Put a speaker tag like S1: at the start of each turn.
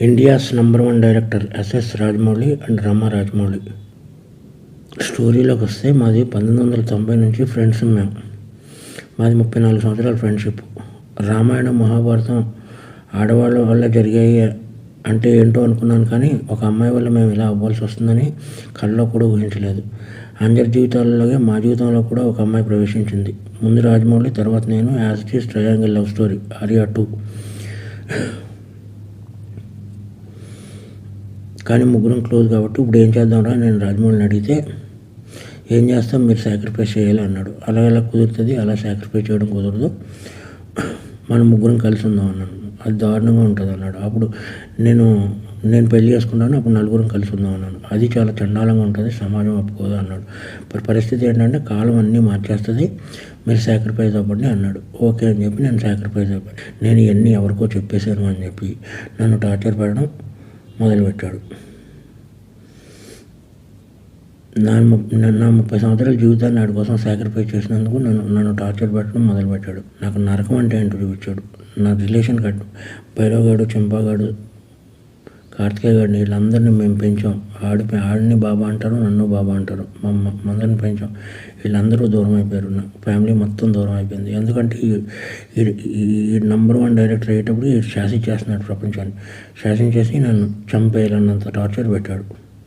S1: India's number 1 director SS Rajamouli and Rama Rajamouli. స్టోరీలోకి వస్తే మాది 1990 నుంచి ఫ్రెండ్స్ మేము. మాది 34 సంవత్సరాల ఫ్రెండ్షిప్. రామాయణం మహాభారతం ఆడవాళ్ళ వల్ల జరిగాయి అంటే ఏంటో అనుకున్నాను, కానీ ఒక అమ్మాయి వల్ల మేము ఇలా అవ్వాల్సి వస్తుందని కళ్ళలో కూడా ఊహించలేదు. అందరి జీవితాలలోనే మా జీవితంలో కూడా ఒక అమ్మాయి ప్రవేశించింది. ముందు రాజమౌళి, తర్వాత నేను. As it is triangle love story, Arya 2. కానీ ముగ్గురం క్లోజ్ కాబట్టి ఇప్పుడు ఏం చేద్దాంరా నేను రాజమౌళిని అడిగితే, ఏం చేస్తాం, మీరు సాక్రిఫైస్ చేయాలి అన్నాడు. అలా ఎలా కుదురుతుంది, అలా సాక్రిఫైస్ చేయడం కుదరదు, మనం ముగ్గురం కలిసి ఉందాం అన్నాను. అది దారుణంగా ఉంటుంది అన్నాడు. అప్పుడు నేను పెళ్లి చేసుకున్నాను, అప్పుడు నలుగురం కలిసి ఉందాం అన్నాను. అది చాలా చండాలంగా ఉంటుంది, సమాజం ఒప్పుకోదు అన్నాడు. పరిస్థితి ఏంటంటే కాలం అన్నీ మార్చేస్తుంది, మీరు సాక్రిఫైస్ అవ్వండి అన్నాడు. ఓకే అని చెప్పి నేను సాక్రిఫైస్ అవ్వాలి. నేను ఇవన్నీ ఎవరికో చెప్పేశాను అని చెప్పి నన్ను టార్చర్ పెట్టడం మొదలుపెట్టాడు. నా 30 సంవత్సరాల జీవితాన్ని వాడి కోసం సాక్రిఫైస్ చేసినందుకు నన్ను టార్చర్ పెట్టడం మొదలుపెట్టాడు. నాకు నరకం అంటే ఏంటో చూపించాడు. నా రిలేషన్ కట్టు భైరవగాడు, చెంపాగాడు, కార్తికేయ గాడిని, వీళ్ళందరినీ మేము పెంచాం. ఆడిని బాబా అంటారు, నన్ను బాబా అంటారు. మందరిని పెంచాం. వీళ్ళందరూ దూరం అయిపోయారు. నా ఫ్యామిలీ మొత్తం దూరం అయిపోయింది. ఎందుకంటే ఈ నంబర్ 1 డైరెక్టర్ అయ్యేటప్పుడు శాసించేస్తున్నాడు ప్రపంచాన్ని. శాసించేసి నన్ను చంపేయాలన్నంత టార్చర్ పెట్టాడు.